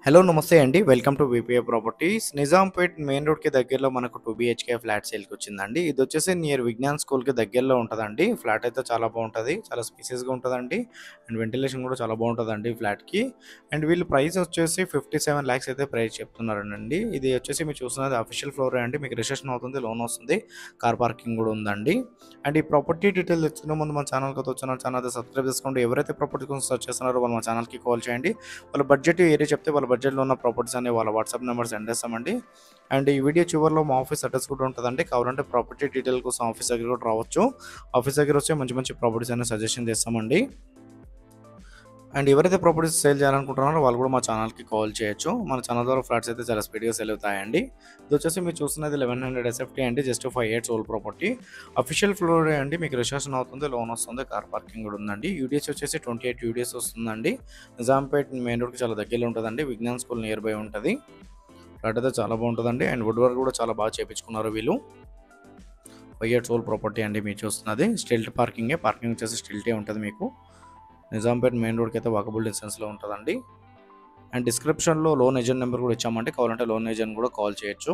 Hello నమస్తే అండి. Welcome to VPA properties. Nizampet main రోడ్‌కి దగ్గరలో మనకు 2 బీహెచ్‌కే ఫ్లాట్ సేల్‌కి వచ్చిందండి. ఇదొచ్చేసి నియర్ విజ్ఞాన్ స్కూల్‌కి దగ్గరలో ఉంటదండి. ఫ్లాట్ అయితే చాలా బావుంటది. చాలా స్పేసియస్‌గా ఉంటదండి. అండ్ వెంటిలేషన్ కూడా చాలా బావుంటదండి ఈ ఫ్లాట్‌కి. అండ్ వీళ్ళు ప్రైస్ వచ్చేసి 57 లాక్స్ అయితే ప్రైస్ చెప్తున్నారండి. ఇది వచ్చేసి మీరు చూస్తున్నది అఫీషియల్ ఫ్లోరే అండి. మీకు రిజిస్ట్రేషన్ అవుతుంది, లోన్ వస్తుంది, కార్ పార్కింగ్ కూడా ఉందండి. అండ్ ఈ ప్రాపర్టీ డీటెయిల్స్ తెలుసుకునే ముందు మన ఛానల్‌కి వచ్చిన ఛానల్ అయితే సబ్స్క్రైబ్ చేసుకోండి. ఎవరైతే ప్రాపర్టీ కోసం సెర్చ్ చేస్తున్నారో వాళ్ళు మన ఛానల్‌కి కాల్ చేయండి. వాళ్ళ బడ్జెట్ ఏరియా చెప్తే వాళ్ళ బడ్జెట్‌లో ఉన్న ప్రాపర్టీస్ అన్ని వాళ్ళ వాట్సాప్ నెంబర్ సెండ్ చేస్తామండి. అండ్ ఈ వీడియో చివరిలో మా ఆఫీస్ అడ్రస్ కూడా ఉంటదండి. కావాలంటే ప్రాపర్టీ డీటెయిల్ కోసం ఆఫీస్ దగ్గర కూడా రావచ్చు. ఆఫీస్ దగ్గర వస్తే మంచి మంచి ప్రాపర్టీస్ అన్ని సజెషన్ చేస్తామండి. అండ్ ఎవరైతే ప్రాపర్టీస్ సేల్ చేయాలనుకుంటున్నారో వాళ్ళు కూడా మా ఛానల్‌కి కాల్ చేయొచ్చు. మన ఛానల్ ద్వారా ఫ్లాట్స్ అయితే చాలా స్పీడ్‌గా సేల్ అవుతాయండి. ఇదొచ్చేసి మీరు చూస్తున్నది 1100 ఎస్ఎఫ్టీ అండి. Just 5 years old property. Official ఫ్లోరే అండి. మీకు రిజిస్ట్రేషన్ అవుతుంది, లోన్ వస్తుంది, కార్ పార్కింగ్ కూడా ఉందండి. యూడిఎస్ వచ్చేసి 28 యూడిఎస్ వస్తుందండి. నిజాంపేట్ మెయిన్ రోడ్‌కి చాలా దగ్గరలో ఉంటదండి. విజ్ఞాన్ స్కూల్ నియర్ బై ఉంటది. ఫ్లాట్ అయితే చాలా బాగుంటదండి. అండ్ వుడ్ వర్క్ కూడా చాలా బాగా చేపించుకున్నారు వీళ్ళు. 5 ఇయర్స్ ఓల్డ్ ప్రాపర్టీ అండి మీరు చూస్తున్నది. స్టిల్ట్ పార్కింగే. పార్కింగ్ వచ్చేసి స్టిల్టే ఉంటది మీకు. నిజాంపేట్ మెయిన్ రోడ్‌కి అయితే వాకబుల్ డిస్టెన్స్‌లో ఉంటదండి. అండ్ డిస్క్రిప్షన్‌లో లోన్ ఏజెంట్ నెంబర్ కూడా ఇచ్చామంటే కావాలంటే లోన్ ఏజెంట్ కూడా కాల్ చేయొచ్చు.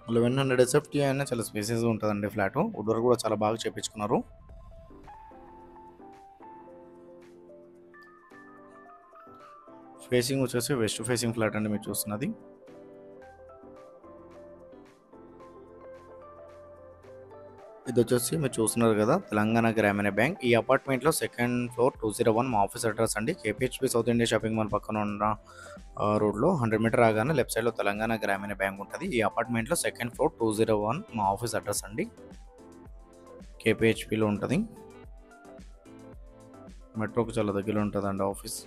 1100 ఎస్ఎఫ్టీ అయినా చాలా స్పేసియస్‌గా ఉంటదండి ఫ్లాటు. వుడ్ వర్క్ కూడా చాలా బాగా చేపించుకున్నారు. ఫేసింగ్ వచ్చేసి వెస్ట్ ఫేసింగ్ ఫ్లాట్ అండి మీరు చూస్తున్నది. ఇదొచ్చేసి మీరు చూస్తున్నారు కదా, తెలంగాణ గ్రామీణ బ్యాంక్. ఈ అపార్ట్మెంట్‌లో సెకండ్ ఫ్లోర్ 201 మా ఆఫీస్ అడ్రస్ అండి. KPHP south India shopping mall పక్కన ఉన్న రోడ్‌లో 100 మీటర్ రాగానే లెఫ్ట్ సైడ్‌లో తెలంగాణ గ్రామీణ బ్యాంక్ ఉంటది. ఈ అపార్ట్మెంట్‌లో సెకండ్ ఫ్లోర్ 201 మా ఆఫీస్ అడ్రస్ అండి. కేపీహెచ్‌పీలో ఉంటది. మెట్రోకి చాలా దగ్గరలో ఉంటదండి ఆఫీస్.